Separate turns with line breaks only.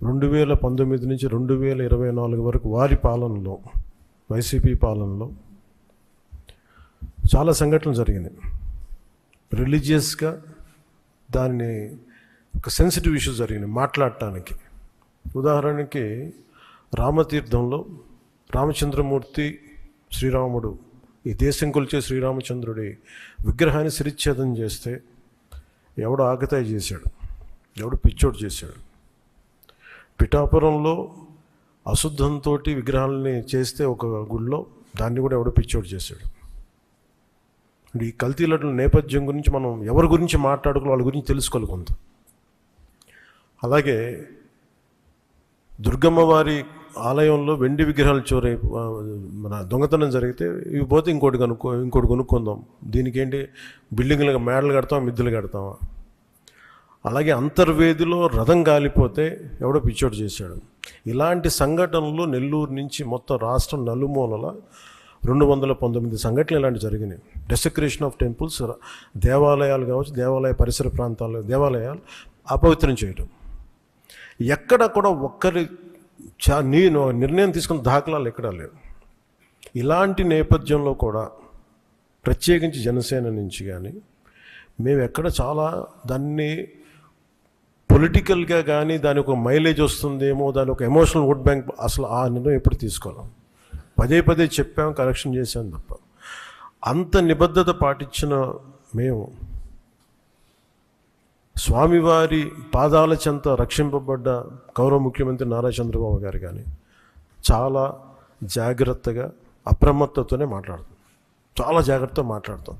2019 నుంచి 2024 వరకు వారి పాలనలో, వైసీపీ పాలనలో చాలా సంఘటనలు జరిగినాయి. రిలీజియస్గా దాన్ని ఒక సెన్సిటివ్ ఇష్యూస్ జరిగినాయి మాట్లాడటానికి. ఉదాహరణకి రామతీర్థంలో రామచంద్రమూర్తి శ్రీరాముడు, ఈ దేశం కొలిచే శ్రీరామచంద్రుడి విగ్రహాన్ని శిరిచ్ఛేదం చేస్తే ఎవడో ఆగతాయి చేశాడు, ఎవడో పిచ్చోడు చేశాడు. పిఠాపురంలో అశుద్ధంతో విగ్రహాలని చేస్తే ఒక గుడిలో, దాన్ని కూడా ఎవడో పిచ్చోడు చేశాడు. ఈ కల్తీల నేపథ్యం గురించి మనం ఎవరి గురించి మాట్లాడుకోవాలి, వాళ్ళ గురించి తెలుసుకోవాలి కొంత. అలాగే దుర్గమ్మ వారి ఆలయంలో వెండి విగ్రహాలు మన దొంగతనం జరిగితే ఇవి పోతే ఇంకోటి కొనుక్కుందాం, దీనికి ఏంటి బిల్డింగ్లు మేడలు కడతామా, మిద్దెలు కడతామా. అలాగే అంతర్వేదిలో రథం కాలిపోతే ఎవడో పిచ్చోడు చేశాడు. ఇలాంటి సంఘటనలు నెల్లూరు నుంచి మొత్తం రాష్ట్రం నలుమూలల 219 సంఘటనలు ఇలాంటి జరిగినాయి. డెసక్రేషన్ ఆఫ్ టెంపుల్స్, దేవాలయాలు కావచ్చు, దేవాలయ పరిసర ప్రాంతాలు, దేవాలయాలు అపవిత్రం చేయటం. ఎక్కడ కూడా ఒక్కరి నిర్ణయం తీసుకున్న దాఖలాలు ఎక్కడా లేవు. ఇలాంటి నేపథ్యంలో కూడా ప్రత్యేకించి జనసేన నుంచి కానీ మేము ఎక్కడ చాలా దాన్ని పొలిటికల్గా కానీ దాని ఒక మైలేజ్ వస్తుందేమో, దాని ఒక ఎమోషనల్ ఓట్ బ్యాంక్, అసలు ఆ నిర్ణయం ఎప్పుడు తీసుకోలేం. పదే చెప్పాం, కరెక్షన్ చేశాం తప్ప. అంత నిబద్ధత పాటించిన మేము స్వామివారి పాదాల చెంత రక్షింపబడ్డ గౌరవ ముఖ్యమంత్రి నారా చంద్రబాబు గారు కానీ చాలా జాగ్రత్తగా అప్రమత్తతోనే మాట్లాడతాం, చాలా జాగ్రత్తగా మాట్లాడతాం.